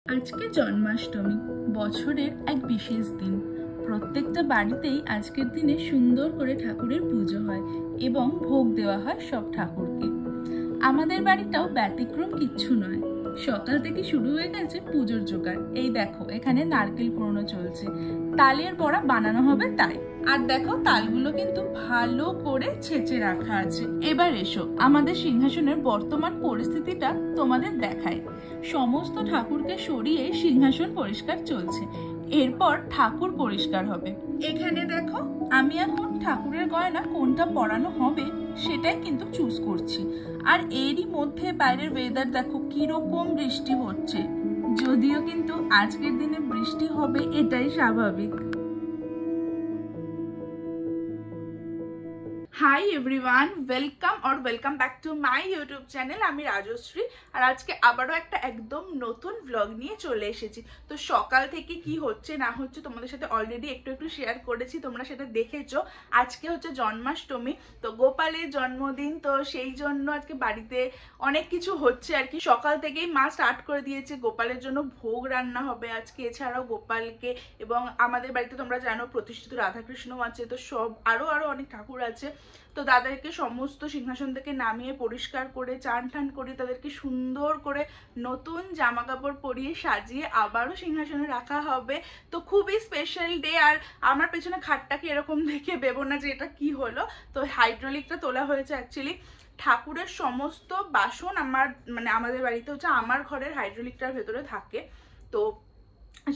আজকে জন্মাষ্টমী, বছরের এক বিশেষ দিন। প্রত্যেকটা বাড়িতেই আজকের দিনে সুন্দর করে ঠাকুরের পুজো হয় এবং ভোগ দেওয়া হয় সব ঠাকুরকে। আমাদের বাড়িটাও ব্যতিক্রম কিচ্ছু নয়। সকাল থেকে শুরু হয়ে গেছে পুজোর জোগাড়। এই দেখো, এখানে নারকেল পোড়ানো চলছে, তালের বড়া বানানো হবে তাই। আর দেখো, তালগুলো কিন্তু ভালো করে ছেঁচে রাখা আছে। এবার এসো, আমাদের সিংহাসনের বর্তমান পরিস্থিতিটা তোমাদের দেখায়। সমস্ত ঠাকুরকে সরিয়ে সিংহাসন পরিষ্কার চলছে, এরপর ঠাকুর পরিষ্কার হবে। এখানে দেখো, আমি এখন ঠাকুরের গয়না কোনটা পরানো হবে সেটাই কিন্তু চুজ করছি। আর এরই মধ্যে বাইরের ওয়েদার দেখো কিরকম বৃষ্টি হচ্ছে। যদিও কিন্তু আজকের দিনে বৃষ্টি হবে এটাই স্বাভাবিক। Hi everyone, welcome back to my YouTube channel. আমি রাজশ্রী, আর আজকে আবারও একটা একদম নতুন ব্লগ নিয়ে চলে এসেছি। তো সকাল থেকে কি হচ্ছে না হচ্ছে তোমাদের সাথে অলরেডি একটু শেয়ার করেছি, তোমরা সেটা দেখেছো। আজকে হচ্ছে জন্মাষ্টমী, তো গোপালের জন্মদিন, তো সেই জন্য আজকে বাড়িতে অনেক কিছু হচ্ছে আর কি। সকাল থেকেই মা স্টার্ট করে দিয়েছে, গোপালের জন্য ভোগ রান্না হবে আজকে। এছাড়াও গোপালকে, এবং আমাদের বাড়িতে তোমরা জানো প্রতিষ্ঠিত রাধাকৃষ্ণ আছে, তো সব আরো অনেক ঠাকুর আছে। তো তাদেরকে সমস্ত সিংহাসন থেকে নামিয়ে পরিষ্কার করে চান টান করে তাদেরকে সুন্দর করে নতুন জামা কাপড় পরিয়ে সাজিয়ে আবারও সিংহাসনে রাখা হবে। তো খুবই স্পেশাল ডে। আর আমার পেছনে খাটটাকে এরকম দেখে ভেবো না যে এটা কি হলো। তো হাইড্রোলিকটা তোলা হয়েছে অ্যাকচুয়ালি। ঠাকুরের সমস্ত বাসন আমাদের বাড়িতে হচ্ছে আমার ঘরের হাইড্রোলিকটার ভেতরে থাকে। তো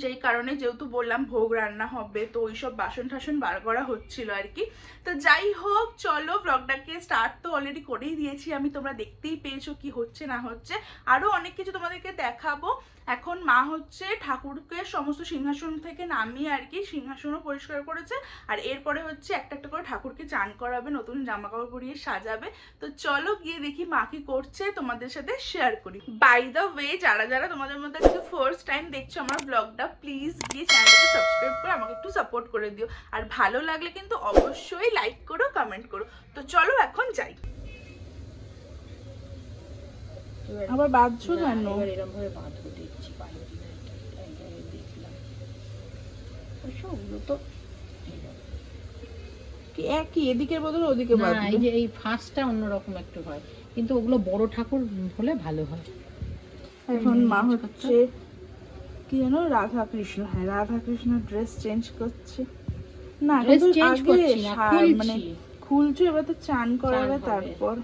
সেই কারণে যেহেতু বললাম ভোগ রান্না হবে, তো ওইসব বাসন টাসন বার করা হচ্ছিল আর কি। তো যাই হোক, চলো ব্লগটাকে স্টার্ট তো অলরেডি করেই দিয়েছি আমি, তোমরা দেখতেই পেয়েছো কি হচ্ছে না হচ্ছে। আরো অনেক কিছু তোমাদেরকে দেখাবো। এখন মা হচ্ছে ঠাকুরকে সমস্ত সিংহাসন থেকে নামিয়ে আর কি সিংহাসনও পরিষ্কার করেছে। আর এরপরে হচ্ছে একটা করে ঠাকুরকে চান করাবে, নতুন জামা কাপড় পরিয়ে সাজাবে। তো চলো গিয়ে দেখি মা কি করছে, তোমাদের সাথে শেয়ার করি। বাই দ্য ওয়ে, যারা তোমাদের মধ্যে আজকে ফার্স্ট টাইম দেখছো আমার ব্লগটা, প্লিজ গিয়ে চ্যানেলটাকে সাবস্ক্রাইব করে আমাকে একটু সাপোর্ট করে দিও। আর ভালো লাগলে কিন্তু অবশ্যই লাইক করো, কমেন্ট করো। তো চলো এখন যাই। আবার বাঁধছো কেন? এরকম ভাবে বাঁধো, দেখছি পাইনি না, এটা দেখলাম ওগুলো তো একই, এদিকের বদলে ওদিকে বাঁধবে। এই যে এই ফাঁসটা অন্যরকম একটু হয়, কিন্তু ওগুলো বড় ঠাকুর হলে ভালো হয়। এখন মা হচ্ছে কি জানো, রাধাকৃষ্ণ, হ্যাঁ রাধাকৃষ্ণ ড্রেস চেঞ্জ করছে। না আগে মানে খুলছো, এবার তো চান করাবে তারপর।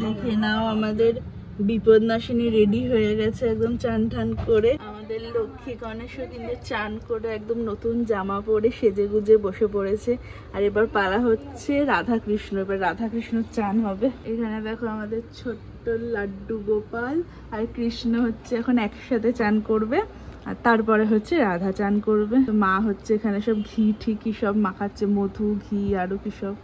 দেখে নাও, আমাদের বিপদনাশিনী রেডি হয়ে গেছে একদম চান টান করে। আমাদের লক্ষ্মী গণেশও কিন্তু চান করে একদম নতুন জামা পরে সেজে গুজে বসে পড়েছে। আর এবার পালা হচ্ছে রাধাকৃষ্ণ, এবার রাধাকৃষ্ণ চান হবে। এখানে দেখো আমাদের ছোট্ট লাড্ডু গোপাল আর কৃষ্ণ হচ্ছে এখন একসাথে চান করবে, আর তারপরে হচ্ছে রাধা চান করবে। মা হচ্ছে এখানে সব ঘি ঠিকি সব মাখাচ্ছে, মধু ঘি আরো কি সব।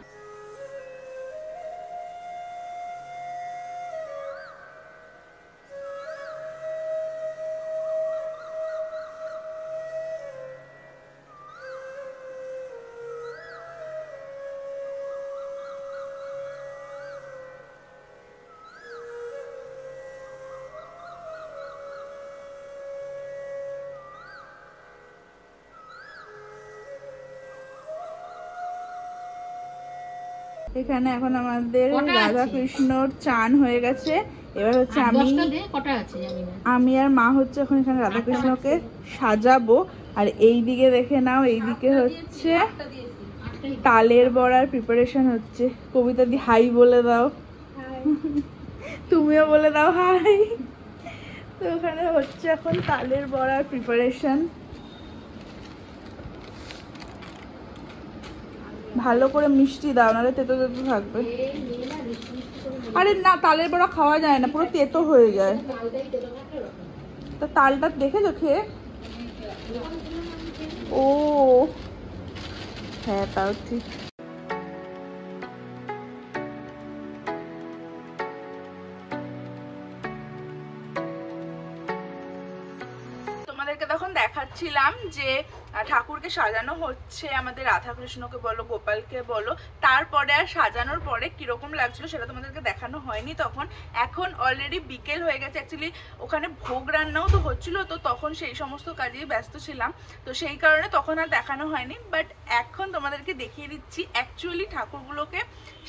এখানে এখন আমাদের রাধাকৃষ্ণর চান হয়ে গেছে। এবার হচ্ছে আমি আর মা হচ্ছে এখন এখানে রাধাকৃষ্ণকে সাজাবো। আর এই দিকে দেখে নাও, এইদিকে হচ্ছে তালের বড়ার প্রিপারেশন হচ্ছে। কবিতা দি হাই বলে দাও, তুমিও বলে দাও হাই। তো ওখানে হচ্ছে এখন তালের বড়ার প্রিপারেশন। ভালো করে মিষ্টি দাও, নাহলে তেতো তেতো থাকবে। আরে না, তালের বড়া খাওয়া যায় না, পুরো তেতো হয়ে যায়। তা তালটা দেখেছো খেয়ে? ও হ্যাঁ, তাও ঠিক। তোমাদেরকে তখন দেখাচ্ছিলাম যে ঠাকুরকে সাজানো হচ্ছে, আমাদের রাধা কৃষ্ণকে বলো গোপালকে বলো, তারপরে আর সাজানোর পরে কিরকম লাগছিল সেটা তোমাদেরকে দেখানো হয়নি তখন। এখন অলরেডি বিকেল হয়ে গেছে, অ্যাকচুয়ালি ওখানে ভোগ রান্নাও তো হচ্ছিল, তো তখন সেই সমস্ত কাজেই ব্যস্ত ছিলাম, তো সেই কারণে তখন আর দেখানো হয়নি। বাট এখন তোমাদেরকে দেখিয়ে দিচ্ছি অ্যাকচুয়ালি ঠাকুরগুলোকে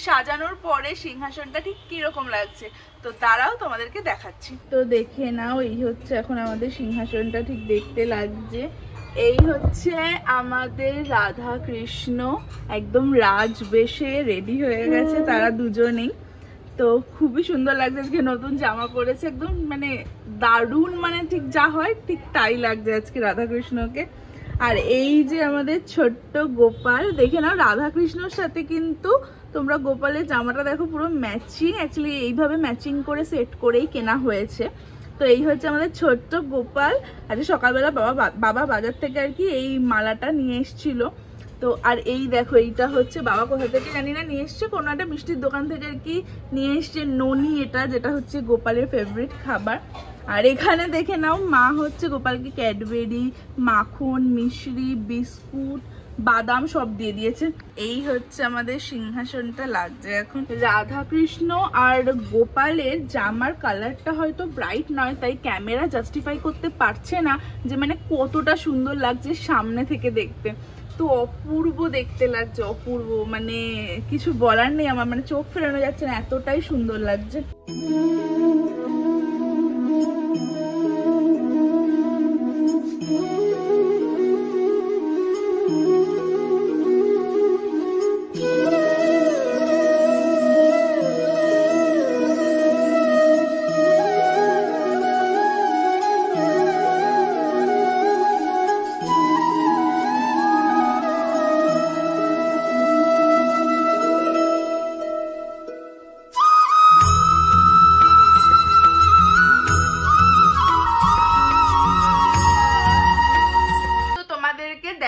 সাজানোর পরে সিংহাসনটা ঠিক কিরকম লাগছে। তো তারাও তোমাদেরকে দেখাচ্ছি, তো দেখে নাও। এই হচ্ছে এখন আমাদের সিংহাসনটা ঠিক দেখতে লাগছে। এই হচ্ছে আমাদের রাধা কৃষ্ণ একদম রাজবেশে রেডি হয়ে গেছে তারা দুজনেই। তো খুবই সুন্দর লাগছে, আজকে নতুন জামা পরেছে, একদম মানে দারুণ, মানে ঠিক যা হয় ঠিক তাই লাগছে আজকে রাধা কৃষ্ণকে। আর এই যে আমাদের ছোট্ট গোপাল, দেখে নাও রাধা কৃষ্ণর সাথে কিন্তু তোমরা গোপালের জামাটা দেখো পুরো ম্যাচিং, অ্যাকচুয়ালি এইভাবে ম্যাচিং করে সেট করেই কেনা হয়েছে। তো এই হচ্ছে আমাদের ছোট্ট গোপাল। আজকে সকালবেলা বাবা বাজার থেকে আর কি এই মালাটা নিয়ে এসেছিল। তো আর এই দেখো, এইটা হচ্ছে বাবা কোথা থেকে জানি না নিয়ে এসছে, কোনো একটা মিষ্টির দোকান থেকে আর কি নিয়ে এসছে ননি, এটা যেটা হচ্ছে গোপালের ফেভারিট খাবার। আর এখানে দেখে নাও মা হচ্ছে গোপালকে ক্যাডবেরি, মাখন, মিশ্রি, বিস্কুট, বাদাম সব দিয়ে দিয়েছে। এই হচ্ছে আমাদের সিংহাসনটা লাগছে এখন। রাধা কৃষ্ণ আর গোপালের জামার কালারটা হয়তো ব্রাইট নয়, তাই ক্যামেরা জাস্টিফাই করতে পারছে না যে মানে কতটা সুন্দর লাগছে সামনে থেকে দেখতে। তো অপূর্ব দেখতে লাগছে, অপূর্ব, মানে কিছু বলার নেই আমার, মানে চোখ ফেরানো যাচ্ছে না, এতটাই সুন্দর লাগছে।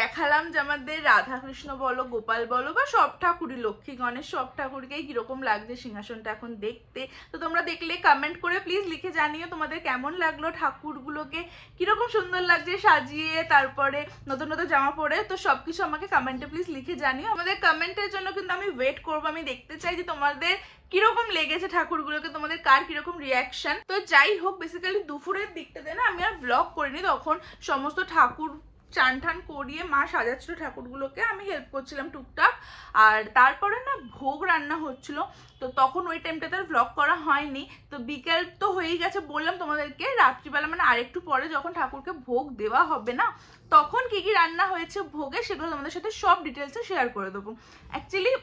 দেখালাম যে আমাদের রাধা কৃষ্ণ বলো, গোপাল বলো বা সব ঠাকুরই, লক্ষ্মী গণেশ সব ঠাকুরকেই কিরকম লাগছে সিংহাসনটা এখন দেখতে। তো তোমরা দেখলে কমেন্ট করে প্লিজ লিখে জানিও তোমাদের কেমন লাগলো, ঠাকুরগুলোকে কিরকম সুন্দর লাগছে সাজিয়ে, তারপরে নতুন নতুন জামা পরে। তো সবকিছু আমাকে কমেন্টে প্লিজ লিখে জানিও। আমাদের কমেন্টের জন্য কিন্তু আমি ওয়েট করবো, আমি দেখতে চাই যে তোমাদের কিরকম লেগেছে ঠাকুরগুলোকে, তোমাদের কার কিরকম রিয়াকশন। তো যাই হোক, বেসিক্যালি দুপুরের দিকটাতে না আমি আর ব্লগ করিনি, তখন সমস্ত ঠাকুর চান ঠান করিয়ে মা সাজাচ্ছিল ঠাকুরগুলোকে, আমি হেল্প করছিলাম টুকটাক। আর তারপরে না ভোগ রান্না হচ্ছিল, তো তখন ওই টাইমটাতে আর ব্লগ করা হয়নি। তো বিকেল তো হয়েই গেছে, বললাম তোমাদেরকে রাত্রিবেলা মানে আরেকটু পরে যখন ঠাকুরকে ভোগ দেওয়া হবে না, তখন কি কি রান্না হয়েছে ভোগে সেগুলো তোমাদের সাথে সব ডিটেলসে শেয়ার করে দেবো। অ্যাকচুয়ালি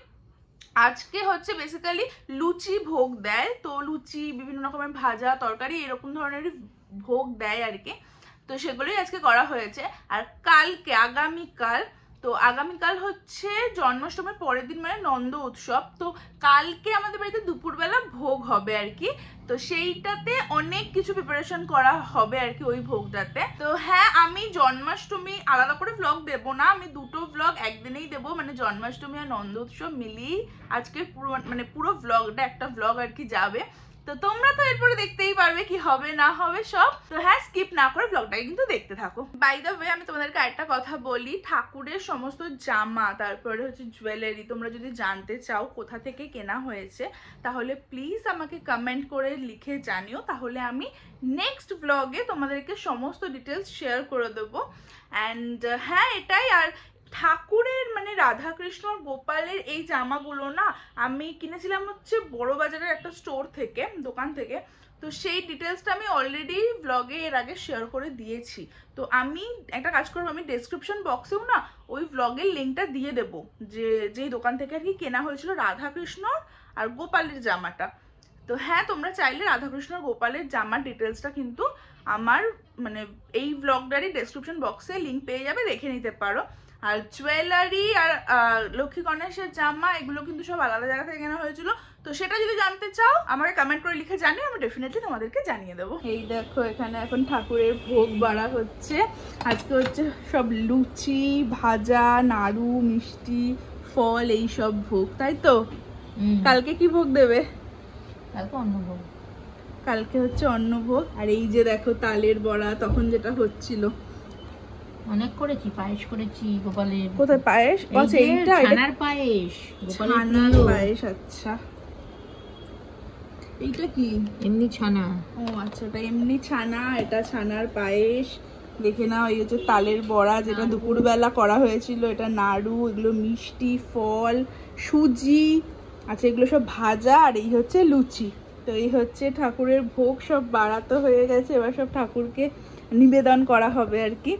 আজকে হচ্ছে বেসিক্যালি লুচি ভোগ দেয়, তো লুচি, বিভিন্ন রকমের ভাজা তরকারি এরকম ধরনের ভোগ দেয় আর কি। তো সেগুলোই আজকে করা হয়েছে। আর কালকে আগামীকাল হচ্ছে জন্মাষ্টমীর পরের দিন, মানে নন্দ উৎসব। তো কালকে আমাদের বাড়িতে দুপুরবেলা ভোগ হবে আর কি, তো সেইটাতে অনেক কিছু প্রিপারেশন করা হবে আর কি ওই ভোগটাতে। তো হ্যাঁ, আমি জন্মাষ্টমী আলাদা করে ভ্লগ দেবো না, আমি দুটো ভ্লগ একদিনেই দেবো, মানে জন্মাষ্টমী আর নন্দ উৎসব মিলিয়ে আজকে পুরো ভ্লগটা একটা ভ্লগ আর কি যাবে। তো তোমরা তো এরপরে দেখতেই পারবে কি হবে না হবে সব। তো হ্যাঁ, স্কিপ না করে ব্লগটাকে কিন্তু দেখতে থাকো। বাই দ্য ওয়ে, আমি তোমাদেরকে একটা কথা বলি, ঠাকুরের সমস্ত জামা, তারপরে হচ্ছে জুয়েলারি, তোমরা যদি জানতে চাও কোথা থেকে কেনা হয়েছে তাহলে প্লিজ আমাকে কমেন্ট করে লিখে জানিও, তাহলে আমি নেক্সট ব্লগে তোমাদেরকে সমস্ত ডিটেলস শেয়ার করে দেবো। অ্যান্ড হ্যাঁ, এটাই। আর ঠাকুরের মানে রাধা কৃষ্ণ গোপালের এই জামাগুলো না আমি কিনেছিলাম হচ্ছে বড় বাজারের একটা স্টোর থেকে, দোকান থেকে। তো সেই ডিটেলসটা আমি অলরেডি ব্লগে এর আগে শেয়ার করে দিয়েছি। তো আমি একটা কাজ করবো, আমি ডেসক্রিপশন বক্সেও না ওই ব্লগের লিঙ্কটা দিয়ে দেবো, যেই দোকান থেকে আর কি কেনা হয়েছিল রাধা কৃষ্ণ আর গোপালের জামাটা। তো হ্যাঁ, তোমরা চাইলে রাধাকৃষ্ণ গোপালের জামার ডিটেলসটা কিন্তু আমার মানে এই ব্লগটারই ডেসক্রিপশন বক্সে লিঙ্ক পেয়ে যাবে, দেখে নিতে পারো। আর জুয়েলারি আর লক্ষ্মী গণেশের জামা এগুলো কিন্তু সব আলাদা জায়গা থেকে কেনা হয়েছিল। তো সেটা যদি জানতে চাও আমাকে কমেন্ট করে লিখে জানিও, আমি ডেফিনেটলি তোমাদেরকে জানিয়ে দেবো। এই দেখো, এখানে এখন ঠাকুরের ভোগ বাড়া হচ্ছে। আজকে হচ্ছে সব লুচি, ভাজা, নাড়ু, মিষ্টি, ফল, এই সব ভোগ, তাই তো? কালকে কি ভোগ দেবে? কালকে অন্নভোগ। কালকে হচ্ছে অন্নভোগ। আর এই যে দেখো তালের বড়া, তখন যেটা হচ্ছিল অনেক করেছি, পায়েস করেছি গোপালের। কোথায় পায়েস? আচ্ছা এইটা ছানার পায়েস, গোপালের ছানার প্রিয়। পায়েস। আচ্ছা এইটা কি? এমনি ছানা। ও আচ্ছা, এটা এমনি ছানা, এটা ছানার পায়েস। দেখে নাও, এই হচ্ছে তালের বড়া যেটা দুপুরবেলা করা হয়েছিল, এটা নাড়ু, এগুলো মিষ্টি ফল, সুজি, আচ্ছা এগুলো সব ভাজা, আর এই হচ্ছে লুচি। তো এই হচ্ছে ঠাকুরের ভোগ, সব বাড়াতে হয়ে গেছে, এবার সব ঠাকুরকে নিবেদন করা হবে আর কি।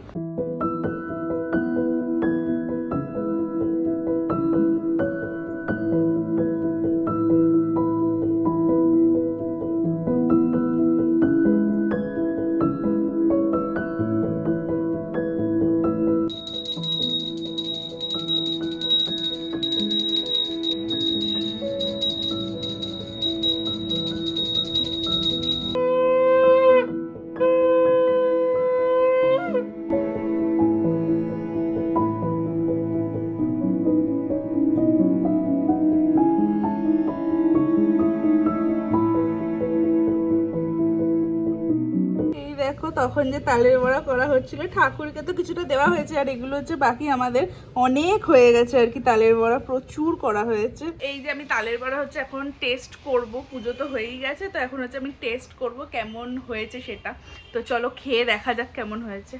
দেখো তখন যে তালের বড়া করা হচ্ছিল, ঠাকুরকে তো কিছুটা দেওয়া হয়েছে, আর এগুলো হচ্ছে বাকি আমাদের অনেক হয়ে গেছে আর কি। তালের বড়া প্রচুর করা হয়েছে। এই যে আমি তালের বড়া হচ্ছে এখন টেস্ট করব, পুজো তো হয়েই গেছে, তো এখন হচ্ছে আমি টেস্ট করব কেমন হয়েছে সেটা। তো চলো খেয়ে দেখা যাক কেমন হয়েছে।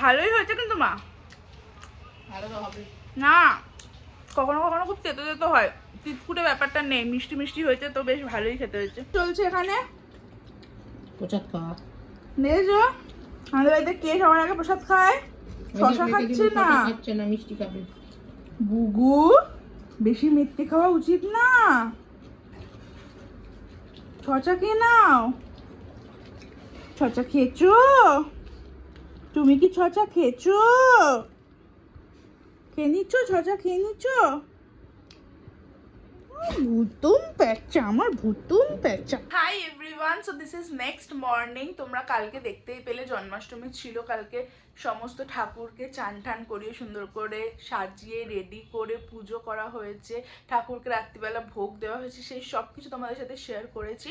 ভালোই হয়েছে কিন্তু মা, ভালো তো হবে না কখনো কখনো খুব তেতো তেতো হয়, তিতকুটে ব্যাপারটা নেই, মিষ্টি মিষ্টি হয়েছে, তো বেশ ভালোই খেতে হয়েছে। চলছে এখানে প্রসাদ খাওয়া। দেখেছো আমাদের বাড়িতে কে সবার আগে প্রসাদ খায়? শশা খাচ্ছে না, খাচ্ছে না, মিষ্টি খাবে। বুগু বেশি মিষ্টি খাওয়া উচিত না, ছচা খেয়ে নাও। ছচা খেয়েছো? তুমি কি ছচা খেয়েছো? খেয়ে নিচ্ছ? ছচা খেয়ে নিচ্ছ? ভুতুম পেঁচা, আমার ভুতুম পেঁচা। Hi everyone, so this is next morning. তোমরা কালকে দেখতেই পেলে জন্মাষ্টমী ছিল, কালকে সমস্ত ঠাকুরকে চান টান করিয়ে সুন্দর করে সাজিয়ে রেডি করে পুজো করা হয়েছে, ঠাকুরকে রাত্রিবেলা ভোগ দেওয়া হয়েছে, সেই সব কিছু তোমাদের সাথে শেয়ার করেছি।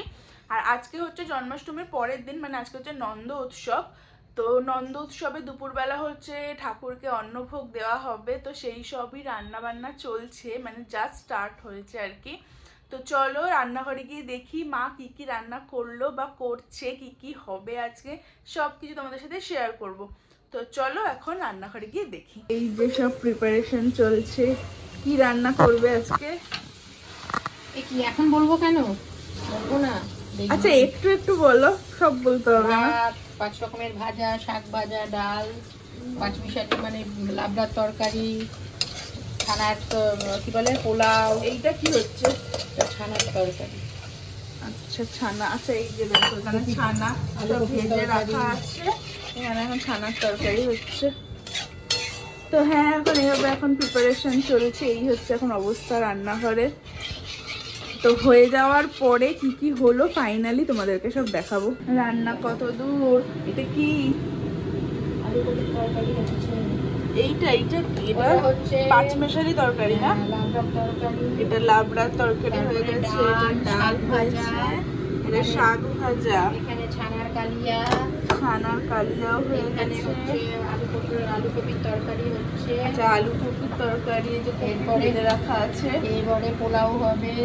আর আজকে হচ্ছে জন্মাষ্টমীর পরের দিন, মানে আজকে হচ্ছে নন্দ উৎসব। তো নন্দ উৎসবে দুপুরবেলা হচ্ছে ঠাকুরকে অন্নভোগ দেওয়া হবে, তো সেই সবই রান্না বান্না চলছে, মানে জাস্ট স্টার্ট হয়েছে আর কি। তো চলো রান্নাঘরে গিয়ে দেখি মা কি কি রান্না করলো বা করছে, কি কি হবে আজকে, সব কিছু তোমাদের সাথে শেয়ার করব। তো চলো এখন রান্নাঘরে গিয়ে দেখি। এই যে সব প্রিপারেশন চলছে, কি রান্না করবে আজকে? এ কি এখন বলবো কেন? বলবো না। আচ্ছা একটু একটু বলো, সব বলতে হবে না। 5 রকমের ভাজা, শাক ভাজা, ডাল, পাঁচমিশালি মানে লাবড়ার তরকারি, ছানার কি বলে পোলাও। এইটা কি হচ্ছে? ছানার তরকারি। আচ্ছা ছানা, আচ্ছা এই যে দেখো এখানে ছানা সব ভেজে রাখা আছে, এখানে এখন ছানার তরকারি হচ্ছে। তো হ্যাঁ এখন এইভাবে এখন প্রিপারেশন চলছে, এই হচ্ছে এখন অবস্থা রান্নাঘরে। তো হয়ে যাওয়ার পরে কি কি হলো ফাইনালি তোমাদেরকে সব দেখাবো। রান্না কত দূর? এটা কি? এইটা এইটা এটা হচ্ছে পাঁচমেশালি তরকারি না? এটা লাবড়ার তরকারি হয়ে গেছে, এটা ডাল ভাজা, এটা শাক ভাজা, এখানে ছানার কালিয়া, ছানার কালিয়াও হয়ে গেছে, আলু কপির তরকারি হচ্ছে। আচ্ছা আলু কপির তরকারি যে ভেজে রাখা আছে। এবারে পোলাও হবে,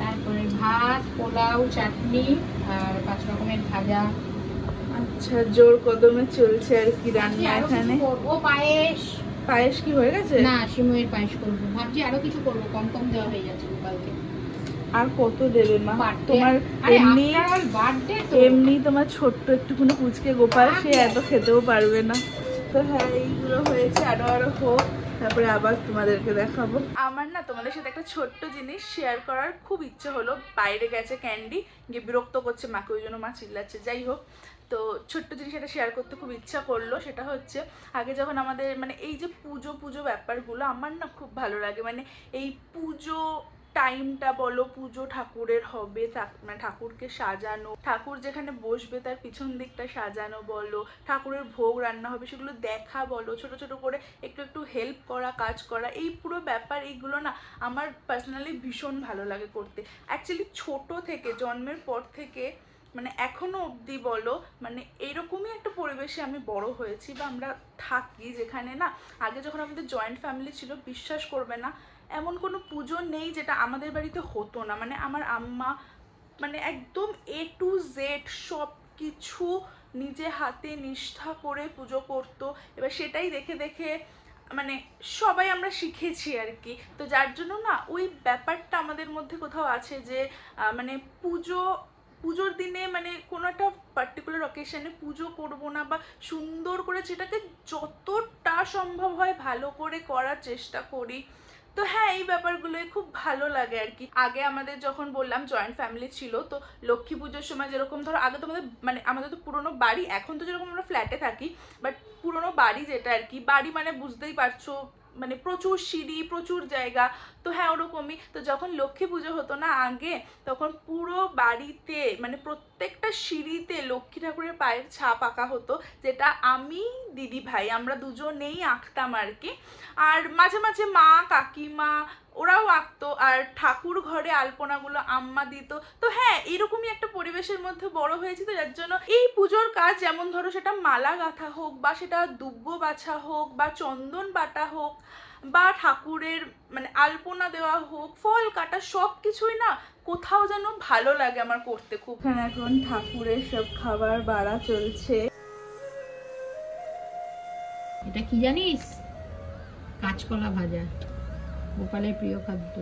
তারপরে ভাত, পোলাও, চাটনি আর 5 রকমের ভাজা। আচ্ছা জোর কদমে চলছে আর কি রান্না এখানে। করবো পায়েস। পায়েস কি হয়ে গেছে? না, সিমইয়ের পায়েস করবো ভাবছি, আরো কিছু করবো, কম কম দেওয়া হয়ে যাচ্ছে কালকে। আর কত দেবে মা? তোমার এমনি এমনি তোমার ছোট্ট একটুখানি কুচকে গোপাল, সে এত খেতেও পারবে না। তো হ্যাঁ এইগুলো হয়েছে, আরো আরো হোক, তারপরে আবার তোমাদেরকে দেখাবো। আমার না তোমাদের সাথে একটা ছোট্ট জিনিস শেয়ার করার খুব ইচ্ছে হলো। বাইরে গেছে ক্যান্ডি, গিয়ে বিরক্ত করছে মাকে, ওই জন্য মা চিল্লাচ্ছে। যাই হোক, তো ছোট্ট জিনিস এটা শেয়ার করতে খুব ইচ্ছা করলো। সেটা হচ্ছে আগে যখন আমাদের মানে এই যে পুজো পুজো ব্যাপারগুলো আমার না খুব ভালো লাগে, মানে এই পুজো টাইমটা বলো, পুজো ঠাকুরের হবে, মানে ঠাকুরকে সাজানো, ঠাকুর যেখানে বসবে তার পিছন দিকটা সাজানো বলো, ঠাকুরের ভোগ রান্না হবে সেগুলো দেখা বলো, ছোট ছোট করে একটু একটু হেল্প করা, কাজ করা, এই পুরো ব্যাপার এইগুলো না আমার পার্সোনালি ভীষণ ভালো লাগে করতে। অ্যাকচুয়ালি ছোট থেকে জন্মের পর থেকে মানে এখনো অবধি বলো মানে এরকমই একটা পরিবেশে আমি বড় হয়েছি বা আমরা থাকি, যেখানে না আগে যখন আমাদের জয়েন্ট ফ্যামিলি ছিল বিশ্বাস করবে না এমন কোনো পুজো নেই যেটা আমাদের বাড়িতে হতো না। মানে আমার আম্মা মানে একদম A to Z সব কিছু নিজে হাতে নিষ্ঠা করে পুজো করতো। এবার সেটাই দেখে দেখে মানে সবাই আমরা শিখেছি আর কি। তো যার জন্য না ওই ব্যাপারটা আমাদের মধ্যে কোথাও আছে যে মানে পুজোর দিনে মানে কোনো একটা পার্টিকুলার অকেশনে পুজো করব না বা সুন্দর করে সেটাকে যতটা সম্ভব হয় ভালো করে করার চেষ্টা করি। তো হ্যাঁ, এই ব্যাপারগুলোই খুব ভালো লাগে আর কি। আগে আমাদের যখন বললাম জয়েন্ট ফ্যামিলি ছিল, তো লক্ষ্মী পুজোর সময় যেরকম ধরো আগে তো আমাদের তো পুরোনো বাড়ি, এখন তো যেরকম আমরা ফ্ল্যাটে থাকি, বাট পুরোনো বাড়ি যেটা আর কি, বাড়ি মানে বুঝতেই পারছো মানে প্রচুর সিঁড়ি প্রচুর জায়গা। তো হ্যাঁ ওরকমই। তো যখন লক্ষ্মী পুজো হতো না আগে, তখন পুরো বাড়িতে মানে প্রত্যেকটা সিঁড়িতে লক্ষ্মী ঠাকুরের পায়ের ছাপ আঁকা হতো, যেটা আমি দিদি ভাই আমরা দুজনেই আঁকতাম আর কি। আর মাঝে মাঝে মা কাকিমা ওরাও আঁকতো, আর ঠাকুর ঘরে আলপনাগুলো আম্মা দিত। তো হ্যাঁ এরকমই একটা পরিবেশের মধ্যে বড় হয়েছি। তো যার জন্য এই পুজোর কাজ যেমন ধরো সেটা মালা গাঁথা হোক বা সেটা দুব্ব বাছা হোক বা চন্দন বাটা হোক বা ঠাকুরের মানে আলপনা দেওয়া হোক, ফল কাটা, সব কিছুই না কোথাও যেন ভালো লাগে আমার করতে খুব। এখন ঠাকুরের সব খাবার বাড়া চলছে। এটা কি জানিস? কাঁচকলা ভাজা, গোপালের প্রিয় খাদ্য।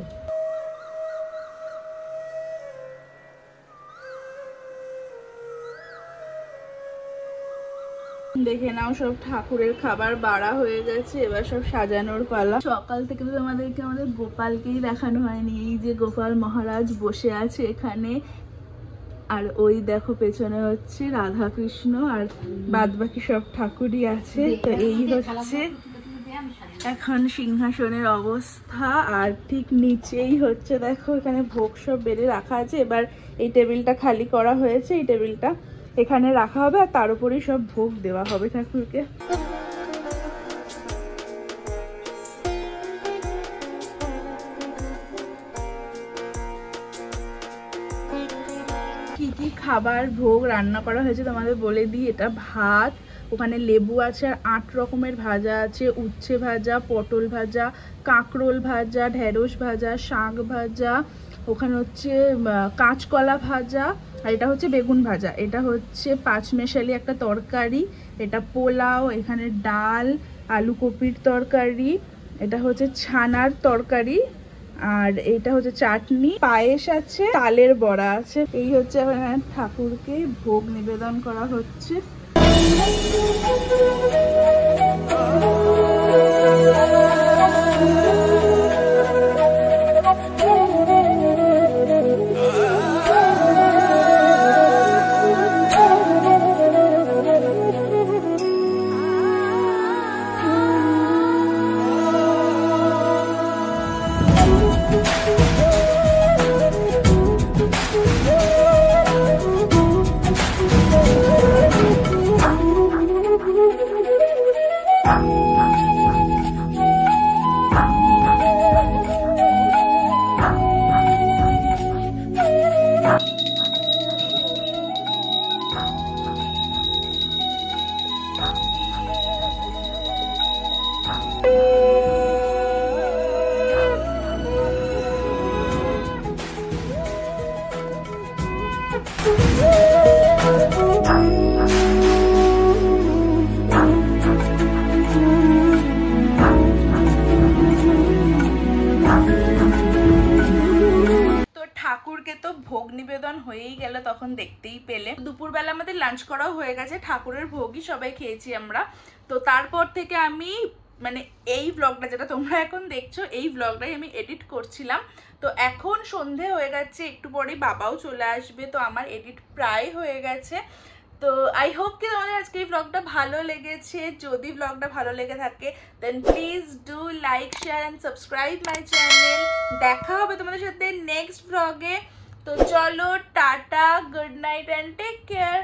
দেখে নাও সব ঠাকুরের খাবার বাড়া হয়ে গেছে, এবার সব সাজানোর পালা। সকাল থেকে তো আমাদের গোপালকেই দেখানো হয়নি। এই যে গোপাল মহারাজ বসে আছে এখানে, আর ওই দেখো পেছনে হচ্ছে রাধা কৃষ্ণ, আর বাদ বাকি সব ঠাকুরই আছে। তো এই হচ্ছে এখন সিংহাসনের অবস্থা। আর ঠিক নিচেই হচ্ছে দেখো এখানে ভোগ সব বেড়ে রাখা আছে। এবার এই টেবিলটা খালি করা হয়েছে, এই টেবিলটা এখানে রাখা হবে আর তার উপরেই সব ভোগ দেওয়া হবে ঠাকুরকে। কি কি খাবার ভোগ রান্না করা হয়েছে তোমাদের বলে দিই। এটা ভাত, ওখানে লেবু আছে, আর 8 রকমের ভাজা আছে। উচ্ছে ভাজা, পটল ভাজা, কাঁকরোল ভাজা, ঢেঁড়স ভাজা, শাক ভাজা, ওখানে হচ্ছে কাঁচকলা ভাজা, আর এটা হচ্ছে বেগুন ভাজা। এটা হচ্ছে পাঁচমেশালি একটা তরকারি, এটা পোলাও, এখানে ডাল, আলু কপির তরকারি, এটা হচ্ছে ছানার তরকারি, আর এটা হচ্ছে চাটনি, পায়েস আছে, তালের বড়া আছে। এই হচ্ছে এখানে ঠাকুরকে ভোগ নিবেদন করা হচ্ছে। ঠাকুরকে তো ভোগ নিবেদন হয়েই গেল, তখন দেখতেই পেলে। দুপুরবেলা আমাদের লাঞ্চ করাও হয়ে গেছে, ঠাকুরের ভোগই সবাই খেয়েছি আমরা। তো তারপর থেকে আমি মানে এই ব্লগটা যেটা তোমরা এখন দেখছো, এই ব্লগটাই আমি এডিট করছিলাম। তো এখন সন্ধে হয়ে গেছে, একটু পরেই বাবাও চলে আসবে, তো আমার এডিট প্রায় হয়ে গেছে। তো আই হোপ কি তোমাদের আজকে এই ব্লগটা ভালো লেগেছে। যদি ব্লগটা ভালো লেগে থাকে then please do like share and subscribe my channel. দেখা হবে তোমাদের সাথে নেক্সট ব্লগে। তো চলো টাটা, good night and take care.